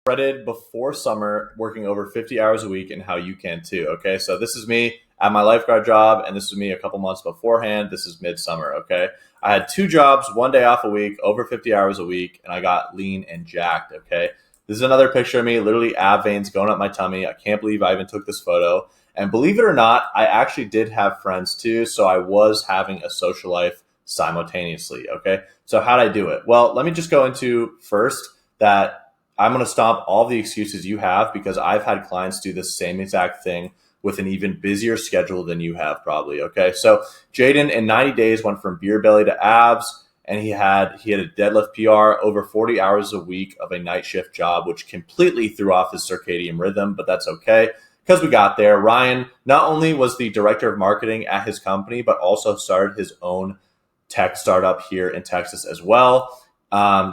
Started before summer, working over 50 hours a week, and how you can too. Okay, so this is me at my lifeguard job, and this is me a couple months beforehand. This is midsummer. Okay, I had two jobs, one day off a week, over 50 hours a week, and I got lean and jacked. Okay, this is another picture of me, literally ab veins going up my tummy. I can't believe I even took this photo. And believe it or not, I actually did have friends too, so I was having a social life simultaneously. Okay, so how'd I do it? Well, let me just go into first that I'm going to stop all the excuses you have, because I've had clients do the same exact thing with an even busier schedule than you have probably. Okay. So Jaden in 90 days went from beer belly to abs, and he had a deadlift PR, over 40 hours a week of a night shift job, which completely threw off his circadian rhythm, but that's okay because we got there. Ryan not only was the director of marketing at his company, but also started his own tech startup here in Texas as well.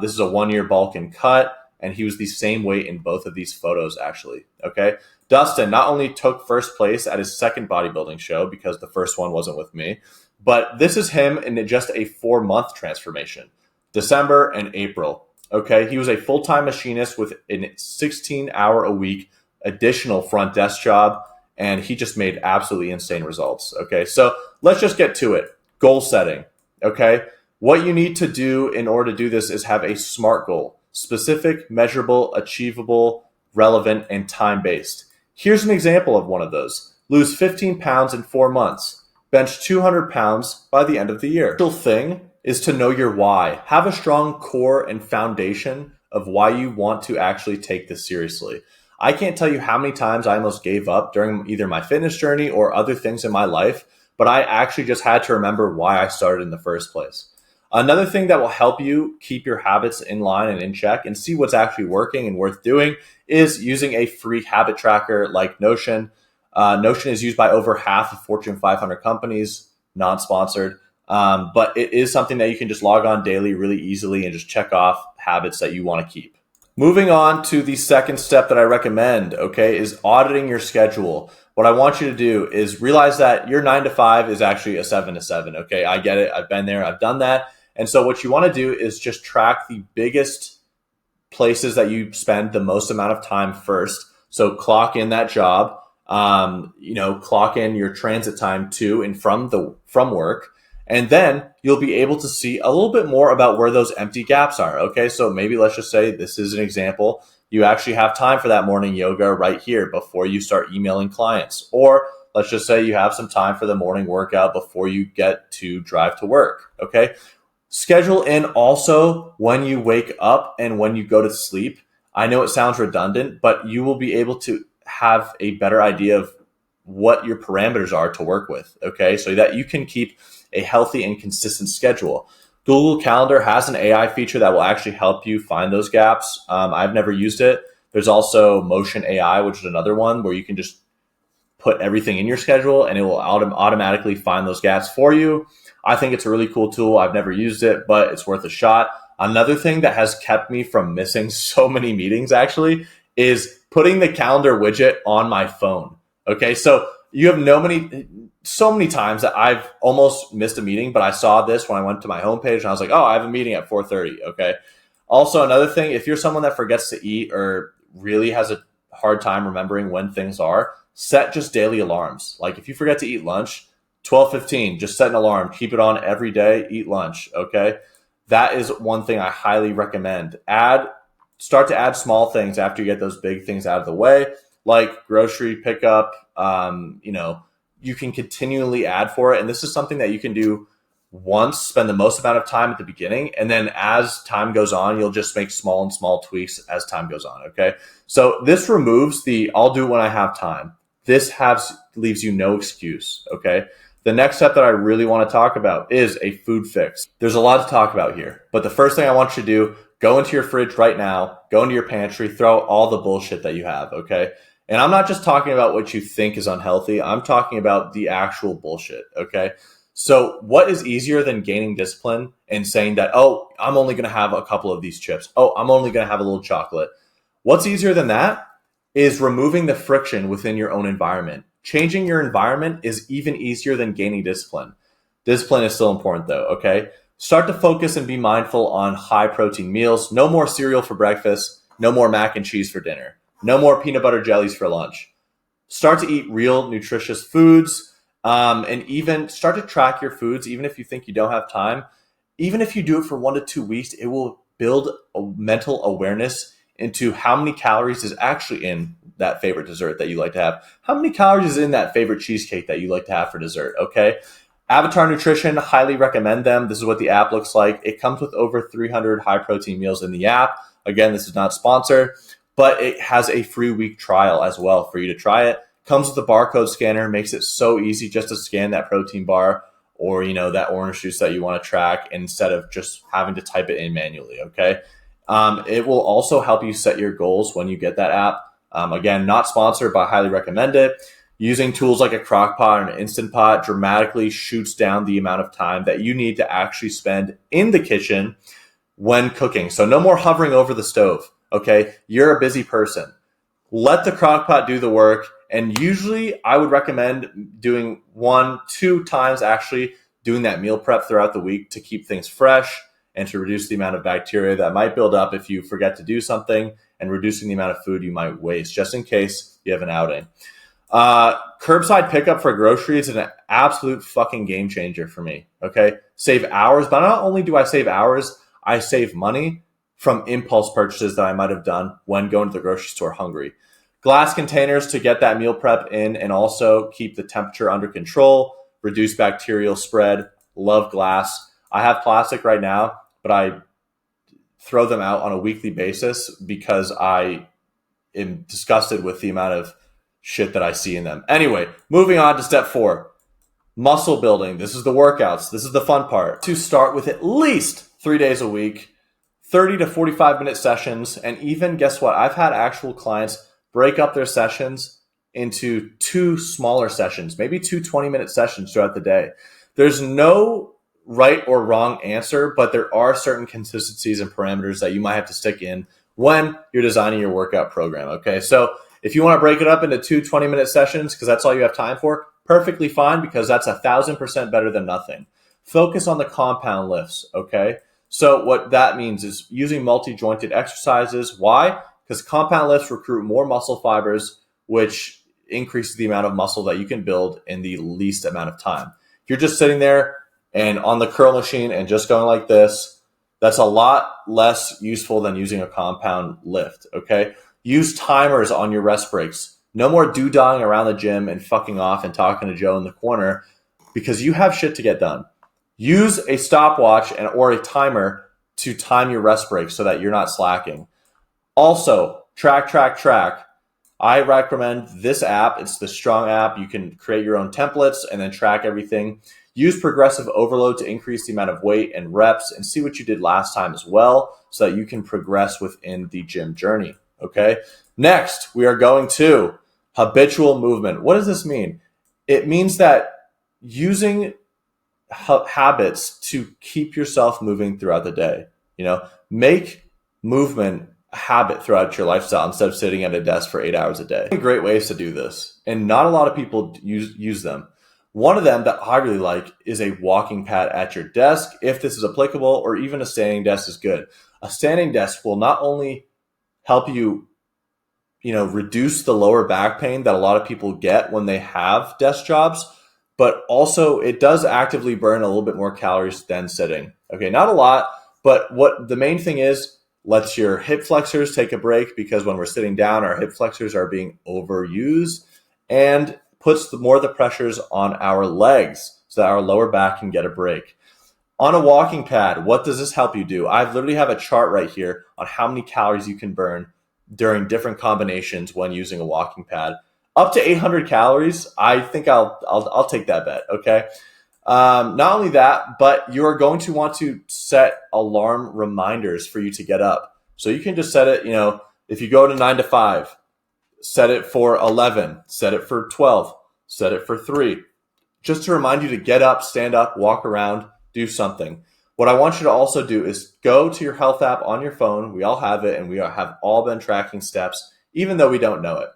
This is a 1-year bulk and cut, and he was the same weight in both of these photos, actually. Okay. Dustin not only took first place at his second bodybuilding show, because the first one wasn't with me, but this is him in just a 4-month transformation, December and April. Okay. He was a full-time machinist with a 16-hour-a-week additional front desk job, and he just made absolutely insane results. Okay. So let's just get to it. Goal setting. Okay. What you need to do in order to do this is have a SMART goal: specific, measurable, achievable, relevant, and time-based. Here's an example of one of those. Lose 15 pounds in 4 months. Bench 200 pounds by the end of the year. The thing is to know your why. Have a strong core and foundation of why you want to actually take this seriously. I can't tell you how many times I almost gave up during either my fitness journey or other things in my life, but I actually just had to remember why I started in the first place. Another thing that will help you keep your habits in line and in check and see what's actually working and worth doing is using a free habit tracker like Notion. Notion is used by over half of Fortune 500 companies, non-sponsored, but it is something that you can just log on daily really easily and just check off habits that you want to keep. Moving on to the second step that I recommend, okay, is auditing your schedule. What I want you to do is realize that your 9 to 5 is actually a 7 to 7, okay? I get it. I've been there. I've done that. And so what you want to do is just track the biggest places that you spend the most amount of time first. So clock in that job, clock in your transit time to and from work. And then you'll be able to see a little bit more about where those empty gaps are. Okay. So maybe let's just say this is an example. You actually have time for that morning yoga right here before you start emailing clients. Or let's just say you have some time for the morning workout before you get to drive to work. Okay. Schedule in also when you wake up and when you go to sleep. I know it sounds redundant, but you will be able to have a better idea of what your parameters are to work with, okay? So that you can keep a healthy and consistent schedule. Google Calendar has an AI feature that will actually help you find those gaps. I've never used it. There's also Motion AI, which is another one where you can just put everything in your schedule and it will automatically find those gaps for you. I think it's a really cool tool. I've never used it, but it's worth a shot. Another thing that has kept me from missing so many meetings actually is putting the calendar widget on my phone. Okay, so you have so many times that I've almost missed a meeting, but I saw this when I went to my homepage and I was like, oh, I have a meeting at 4:30. Okay. Also, another thing, if you're someone that forgets to eat or really has a hard time remembering when things are, set just daily alarms. Like if you forget to eat lunch, 12:15, just set an alarm, keep it on every day, eat lunch. Okay. That is one thing I highly recommend. Start to add small things after you get those big things out of the way, like grocery pickup. You can continually add for it. And this is something that you can do once, spend the most amount of time at the beginning. And then as time goes on, you'll just make small tweaks as time goes on. Okay. So this removes I'll do it when I have time. This leaves you no excuse. Okay. The next step that I really want to talk about is a food fix. There's a lot to talk about here, but the first thing I want you to do, go into your fridge right now, go into your pantry, throw out all the bullshit that you have. Okay. And I'm not just talking about what you think is unhealthy. I'm talking about the actual bullshit. Okay. So what is easier than gaining discipline and saying that, oh, I'm only going to have a couple of these chips. Oh, I'm only going to have a little chocolate. What's easier than that is removing the friction within your own environment. Changing your environment is even easier than gaining discipline. Discipline is still important though. Okay. Start to focus and be mindful on high protein meals. No more cereal for breakfast. No more mac and cheese for dinner. No more peanut butter jellies for lunch. Start to eat real nutritious foods, and even start to track your foods, even if you think you don't have time. Even if you do it for 1 to 2 weeks, it will build a mental awareness into how many calories is actually in that favorite dessert that you like to have. How many calories is in that favorite cheesecake that you like to have for dessert, okay? Avatar Nutrition, highly recommend them. This is what the app looks like. It comes with over 300 high protein meals in the app. Again, this is not sponsored, but it has a free week trial as well for you to try it. Comes with a barcode scanner, makes it so easy just to scan that protein bar or that orange juice that you want to track instead of just having to type it in manually, okay? It will also help you set your goals when you get that app. Again, not sponsored, but I highly recommend it. Using tools like a crock pot and an Instant Pot dramatically shoots down the amount of time that you need to actually spend in the kitchen when cooking. So no more hovering over the stove, okay? You're a busy person. Let the crock pot do the work. And usually I would recommend doing 1-2 times actually doing that meal prep throughout the week to keep things fresh and to reduce the amount of bacteria that might build up if you forget to do something, and reducing the amount of food you might waste just in case you have an outing. Curbside pickup for groceries is an absolute fucking game changer for me. Okay. Save hours, but not only do I save hours, I save money from impulse purchases that I might have done when going to the grocery store hungry. Glass containers to get that meal prep in and also keep the temperature under control, reduce bacterial spread. Love glass. I have plastic right now, but I throw them out on a weekly basis because I am disgusted with the amount of shit that I see in them. Anyway, moving on to step 4, muscle building. This is the workouts. This is the fun part. To start with at least 3 days a week, 30 to 45 minute sessions. And even, guess what? I've had actual clients break up their sessions into 2 smaller sessions, maybe 2 20-minute sessions throughout the day. There's no right or wrong answer, but there are certain consistencies and parameters that you might have to stick in when you're designing your workout program, okay? So if you want to break it up into 2 20-minute sessions because that's all you have time for, perfectly fine, because that's 1,000% better than nothing. Focus on the compound lifts, okay? So what that means is using multi-jointed exercises. Why? Because compound lifts recruit more muscle fibers, which increases the amount of muscle that you can build in the least amount of time. If you're just sitting there and on the curl machine and just going like this, that's a lot less useful than using a compound lift, okay? Use timers on your rest breaks. No more doodadding around the gym and fucking off and talking to Joe in the corner because you have shit to get done. Use a stopwatch or a timer to time your rest breaks so that you're not slacking. Also, track. I recommend this app. It's the Strong app. You can create your own templates and then track everything. Use progressive overload to increase the amount of weight and reps and see what you did last time as well so that you can progress within the gym journey. Okay. Next, we are going to habitual movement. What does this mean? It means that using habits to keep yourself moving throughout the day. Make movement a habit throughout your lifestyle instead of sitting at a desk for 8 hours a day. Great ways to do this, and not a lot of people use them. One of them that I really like is a walking pad at your desk, if this is applicable, or even a standing desk is good. A standing desk will not only help you, reduce the lower back pain that a lot of people get when they have desk jobs, but also it does actively burn a little bit more calories than sitting. Okay, not a lot, but what the main thing is, lets your hip flexors take a break because when we're sitting down, our hip flexors are being overused, and puts more of the pressures on our legs so that our lower back can get a break. On a walking pad, what does this help you do? I literally have a chart right here on how many calories you can burn during different combinations when using a walking pad. Up to 800 calories, I think I'll take that bet, okay? Not only that, but you're going to want to set alarm reminders for you to get up. So you can just set it, if you go to 9 to 5, set it for 11, set it for 12, set it for 3, just to remind you to get up, stand up, walk around, do something. What I want you to also do is go to your health app on your phone. We all have it, and we have all been tracking steps, even though we don't know it.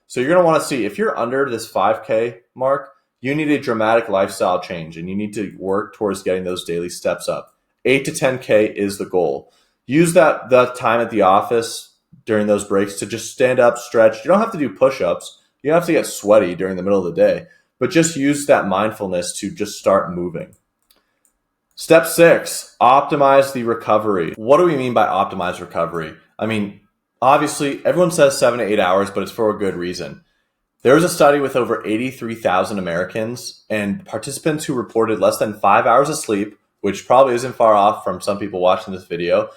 So you're going to want to see if you're under this 5K mark, you need a dramatic lifestyle change, and you need to work towards getting those daily steps up. 8 to 10K is the goal. Use that time at the office during those breaks to just stand up, stretch. You don't have to do push-ups. You don't have to get sweaty during the middle of the day, but just use that mindfulness to just start moving. Step 6, optimize the recovery. What do we mean by optimize recovery? I mean, obviously, everyone says 7 to 8 hours, but it's for a good reason. There was a study with over 83,000 Americans, and participants who reported less than 5 hours of sleep, which probably isn't far off from some people watching this video,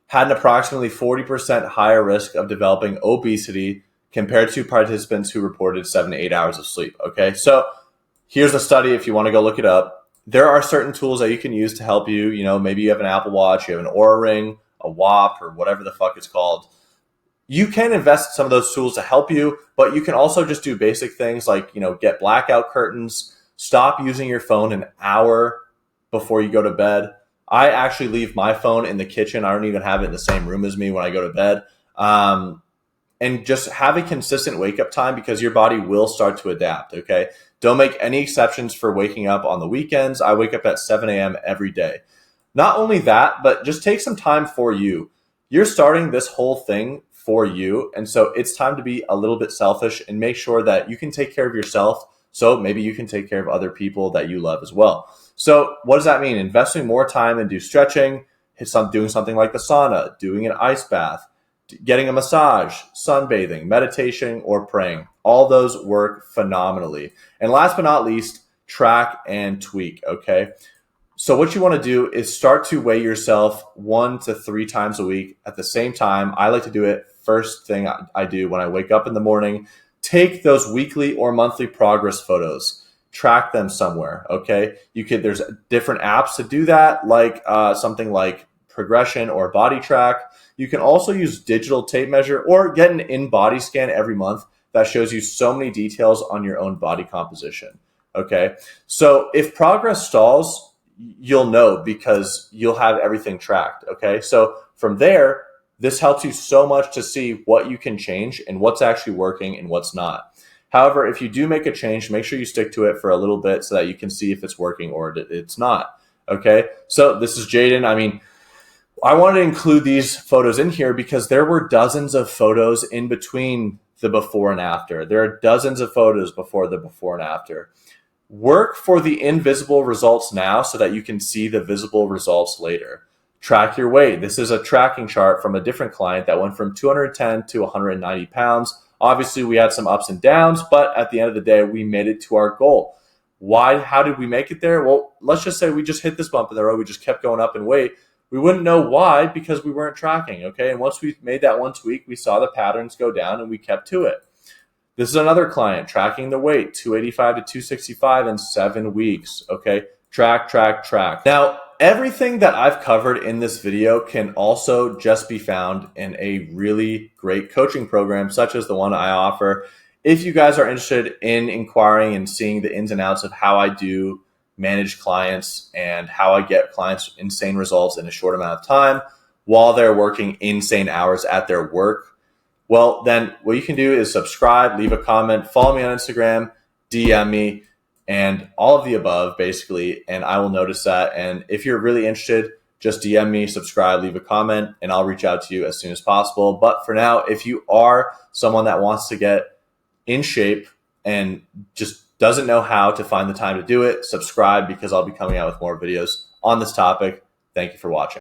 had an approximately 40% higher risk of developing obesity compared to participants who reported 7 to 8 hours of sleep. Okay, so here's a study if you want to go look it up. There are certain tools that you can use to help you. You know, maybe you have an Apple Watch, you have an Oura Ring, a WAP, or whatever the fuck it's called. You can invest in some of those tools to help you, but you can also just do basic things like, you know, get blackout curtains, stop using your phone an hour before you go to bed. I actually leave my phone in the kitchen. I don't even have it in the same room as me when I go to bed. And just have a consistent wake up time because your body will start to adapt, okay? Don't make any exceptions for waking up on the weekends. I wake up at 7 a.m. every day. Not only that, but just take some time for you. You're starting this whole thing for you, and so it's time to be a little bit selfish and make sure that you can take care of yourself so maybe you can take care of other people that you love as well. So what does that mean? Investing more time and do stretching, doing something like the sauna, doing an ice bath, getting a massage, sunbathing, meditation, or praying. All those work phenomenally. And last but not least, track and tweak, okay? So what you want to do is start to weigh yourself 1 to 3 times a week at the same time. I like to do it first thing I do when I wake up in the morning. Take those weekly or monthly progress photos. Track them somewhere, okay? There's different apps to do that, like something like Progression or Body Track. You can also use digital tape measure or get an in-body scan every month that shows you so many details on your own body composition, okay? So if progress stalls, you'll know because you'll have everything tracked, okay? So from there, this helps you so much to see what you can change and what's actually working and what's not. However, if you do make a change, make sure you stick to it for a little bit so that you can see if it's working or it's not, okay? So this is Jaden. I mean, I wanted to include these photos in here because there were dozens of photos in between the before and after. There are dozens of photos before the before and after. Work for the invisible results now so that you can see the visible results later. Track your weight. This is a tracking chart from a different client that went from 210 to 190 pounds. Obviously, we had some ups and downs, but at the end of the day, we made it to our goal. Why? How did we make it there? Well, let's just say we just hit this bump in the road. We just kept going up in weight. We wouldn't know why because we weren't tracking, okay? And once we made that one tweak, we saw the patterns go down and we kept to it. This is another client tracking the weight, 285 to 265 in 7 weeks, okay? Track, track, track. Now, everything that I've covered in this video can also just be found in a really great coaching program such as the one I offer. If you guys are interested in inquiring and seeing the ins and outs of how I do manage clients and how I get clients insane results in a short amount of time while they're working insane hours at their work, well, then what you can do is subscribe, leave a comment, follow me on Instagram, DM me, and all of the above, basically, and I will notice that. And if you're really interested, just DM me, subscribe, leave a comment, and I'll reach out to you as soon as possible. But for now, if you are someone that wants to get in shape and just doesn't know how to find the time to do it, subscribe because I'll be coming out with more videos on this topic. Thank you for watching.